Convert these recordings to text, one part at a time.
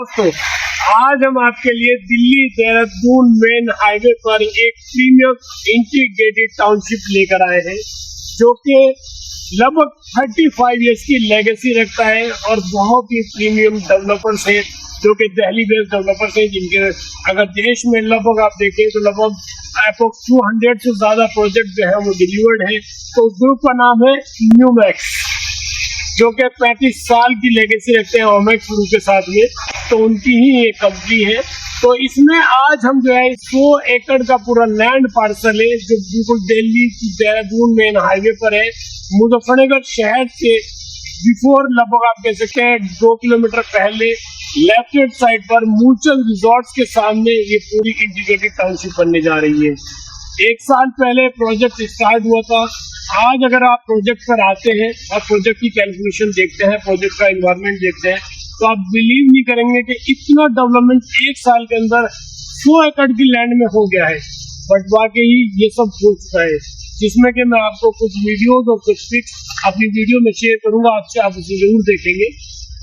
दोस्तों, आज हम आपके लिए दिल्ली देहरादून मेन हाईवे पर एक प्रीमियम इंटीग्रेटेड टाउनशिप लेकर आए हैं, जो कि लगभग 35 इयर्स की लेगेसी रखता है और बहुत ही प्रीमियम डेवलपर्स हैं, जो कि दिल्ली बेस्ड डेवलपर्स हैं, जिनके अगर देश में लगभग आप देखें तो लगभग अप्रोक्स 200 से ज्यादा प्रोजेक्ट जो है वो डिलीवर्ड है। तो उस ग्रुप का नाम है न्यूमैक्स, जो कि 35 साल की लेगेसी रखते हैं ओमेक्स ग्रुप के साथ में। तो उनकी ही एक कंपनी है। तो इसमें आज हम जो है 100 एकड़ का पूरा लैंड पार्सल है, जो बिल्कुल दिल्ली देहरादून मेन हाईवे पर है, मुजफ्फरनगर शहर से बिफोर लगभग आप कह सकते हैं 2 किलोमीटर पहले लेफ्ट हैंड साइड पर मूलचंद रिजॉर्ट्स के सामने ये पूरी इंटीग्रेटेड टाउनशिप बनने जा रही है। 1 साल पहले प्रोजेक्ट स्टार्ट हुआ था। आज अगर आप प्रोजेक्ट पर आते हैं और प्रोजेक्ट की कैलकुलेशन देखते हैं, प्रोजेक्ट का एनवायरनमेंट देखते हैं, तो आप बिलीव नहीं करेंगे कि इतना डेवलपमेंट 1 साल के अंदर 100 एकड़ की लैंड में हो गया है। बट वाकई ये सब हो चुका है, जिसमें कि मैं आपको कुछ वीडियोस और कुछ पिक्स अपनी वीडियो में शेयर करूंगा आपसे, आप उसे जरूर देखेंगे।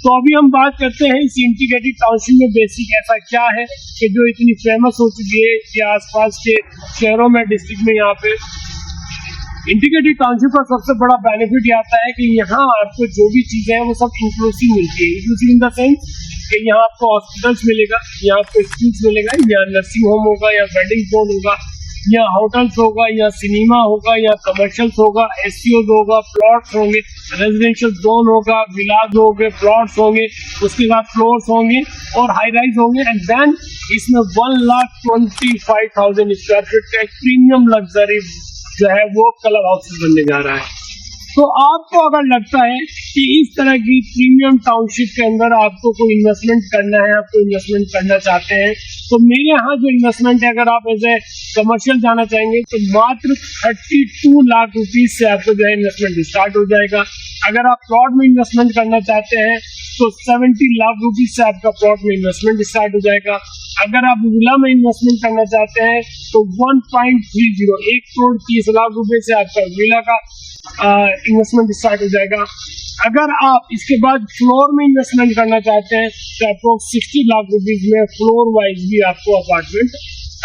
तो अभी हम बात करते हैं इस इंटीग्रेटेड टाउनशिप में बेसिक ऐसा क्या है कि जो इतनी फेमस हो चुकी है कि आसपास के शहरों में, डिस्ट्रिक्ट में यहाँ पे इंटीग्रेटेड टाउनशिप का सबसे बड़ा बेनिफिट ये आता है कि यहाँ आपको जो भी चीजें हैं वो सब इंक्लूसिव मिलती है। इंक्लूसिव इन द सेंस कि यहाँ आपको हॉस्पिटल्स मिलेगा, यहाँ आपको स्कूल्स मिलेगा, यहाँ नर्सिंग होम होगा, यहाँ वेडिंग जोन होगा, यहाँ होटल्स होगा, यहाँ सिनेमा होगा, यहाँ कमर्शियल्स होगा, एससीओज होगा, प्लॉट्स होंगे, रेजिडेंशियल जोन होगा, विलाज होंगे, प्लॉट्स होंगे, उसके बाद फ्लोर्स होंगे और हाई राइज होंगे। एंड देन इसमें 1,25,000 स्क्वायर फीट का एक प्रीमियम लग्जरी जो है वो क्लब हाउसेस बनने जा रहा है। तो आपको अगर लगता है कि इस तरह की प्रीमियम टाउनशिप के अंदर आपको कोई इन्वेस्टमेंट करना है, आपको इन्वेस्टमेंट करना चाहते हैं, तो मेरे यहाँ जो इन्वेस्टमेंट है, अगर आप एज ए कमर्शियल जाना चाहेंगे तो मात्र 32 लाख रुपीज से आपको जो है इन्वेस्टमेंट स्टार्ट हो जाएगा। अगर आप प्लॉट में इन्वेस्टमेंट करना चाहते हैं तो 70 लाख रुपीज से आपका प्लॉट में इन्वेस्टमेंट स्टार्ट हो जाएगा। अगर आप विला में इन्वेस्टमेंट करना चाहते हैं तो 1 करोड़ 30 लाख रुपए से आपका विला का इन्वेस्टमेंट स्टार्ट हो जाएगा। अगर आप इसके बाद फ्लोर में इन्वेस्टमेंट करना चाहते हैं तो अप्रोक्स 60 लाख रुपीज में फ्लोर वाइज भी आपको अपार्टमेंट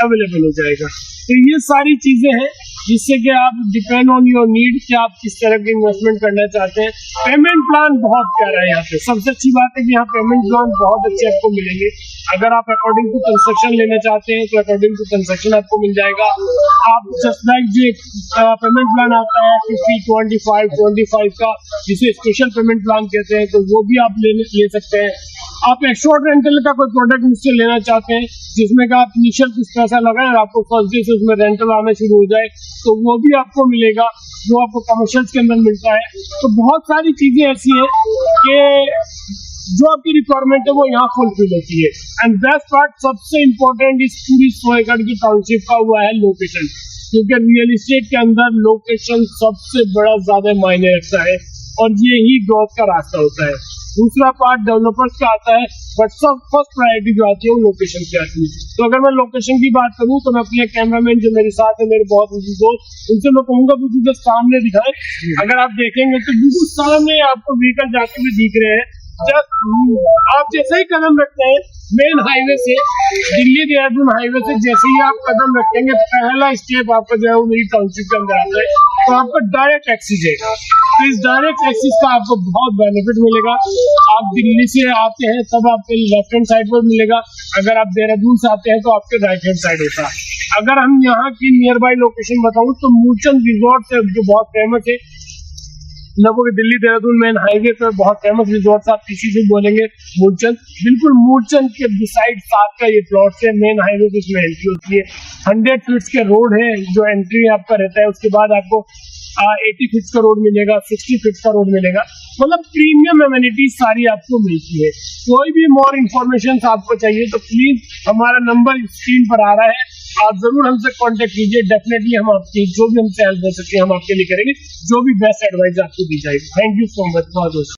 अवेलेबल हो जाएगा। तो ये सारी चीजें हैं जिससे कि आप डिपेंड ऑन योर नीड कि आप किस तरह की इन्वेस्टमेंट करना चाहते हैं। पेमेंट प्लान बहुत प्यारा है यहाँ पे। सबसे अच्छी बात है कि यहाँ पेमेंट प्लान बहुत अच्छे आपको मिलेंगे। अगर आप अकॉर्डिंग टू कंस्ट्रक्शन लेना चाहते हैं तो अकॉर्डिंग टू कंस्ट्रक्शन आपको मिल जाएगा। आप जस्ट लाइक जो पेमेंट प्लान आता है 50-25 का, जिसे स्पेशल पेमेंट प्लान कहते हैं, तो वो भी आप ले सकते हैं। आप एक्सपोर्ट रेंटल का कोई प्रोडक्ट मुझसे लेना चाहते हैं जिसमें का आप इनिशियल कुछ पैसा लगाएं और आपको फर्स्ट डे से उसमें रेंटल आना शुरू हो जाए, तो वो भी आपको मिलेगा, जो आपको कमर्शियल्स के अंदर मिलता है। तो बहुत सारी चीजें ऐसी हैं कि जो आपकी रिक्वायरमेंट है वो यहाँ फुलफिल होती है। एंड बेस्ट पार्ट, सबसे इम्पोर्टेंट इस पूरी 100 एकड़ की टाउनशिप का हुआ है लोकेशन, क्योंकि रियल एस्टेट के अंदर लोकेशन सबसे बड़ा ज्यादा मायने रखता है और ये ही ग्रोथ का रास्ता होता है। दूसरा पार्ट डेवलपर्स का आता है, बट सब फर्स्ट प्रायोरिटी जो आती है वो लोकेशन पे आती है। तो अगर मैं लोकेशन की बात करूं तो मैं अपने कैमरामैन जो मेरे साथ है, मेरे बहुत अच्छे दोस्त, उनसे मैं कहूंगा कि जो सामने दिखाएं। अगर आप देखेंगे तो बिल्कुल सामने आपको व्हीकल जाते हुए दिख रहे हैं। आप जैसे ही कदम रखते हैं मेन हाईवे से, दिल्ली देहरादून हाईवे से जैसे ही आप कदम रखेंगे, पहला स्टेप आपका जो है वो मेरी टाउनशिप के अंदर आता है, तो आपको डायरेक्ट एक्सेस है। तो इस डायरेक्ट एक्सेस का आपको बहुत बेनिफिट मिलेगा। आप दिल्ली से आते हैं तब आपके लेफ्ट हैंड साइड पर मिलेगा, अगर आप देहरादून से आते हैं तो आपके राइट हैंड साइड होता है। अगर हम यहाँ की नियर बाई लोकेशन बताऊं तो मूलचंद रिजॉर्ट है, जो बहुत फेमस है, लगभग दिल्ली देहरादून मेन हाईवे पर बहुत फेमस रिजॉर्ट आप किसी से बोलेंगे मूलचंद, बिल्कुल मूलचंद के बिसाइड साथ का ये प्लॉट है। मेन हाईवे पे इसमें एंट्री होती है, 100 फीट के रोड है जो एंट्री आपका रहता है। उसके बाद आपको 80 फीट का रोड मिलेगा, 60 फीट का रोड मिलेगा, मतलब प्रीमियम एमिनिटीज सारी आपको मिलती है। कोई भी मोर इन्फॉर्मेशन आपको चाहिए तो प्लीज हमारा नंबर स्क्रीन पर आ रहा है, आप जरूर हमसे कांटेक्ट कीजिए। डेफिनेटली हम आपकी जो भी हमसे हेल्प हो सकती है हम आपके लिए करेंगे, जो भी बेस्ट एडवाइस आपको दी जाएगी। Thank you so much for this.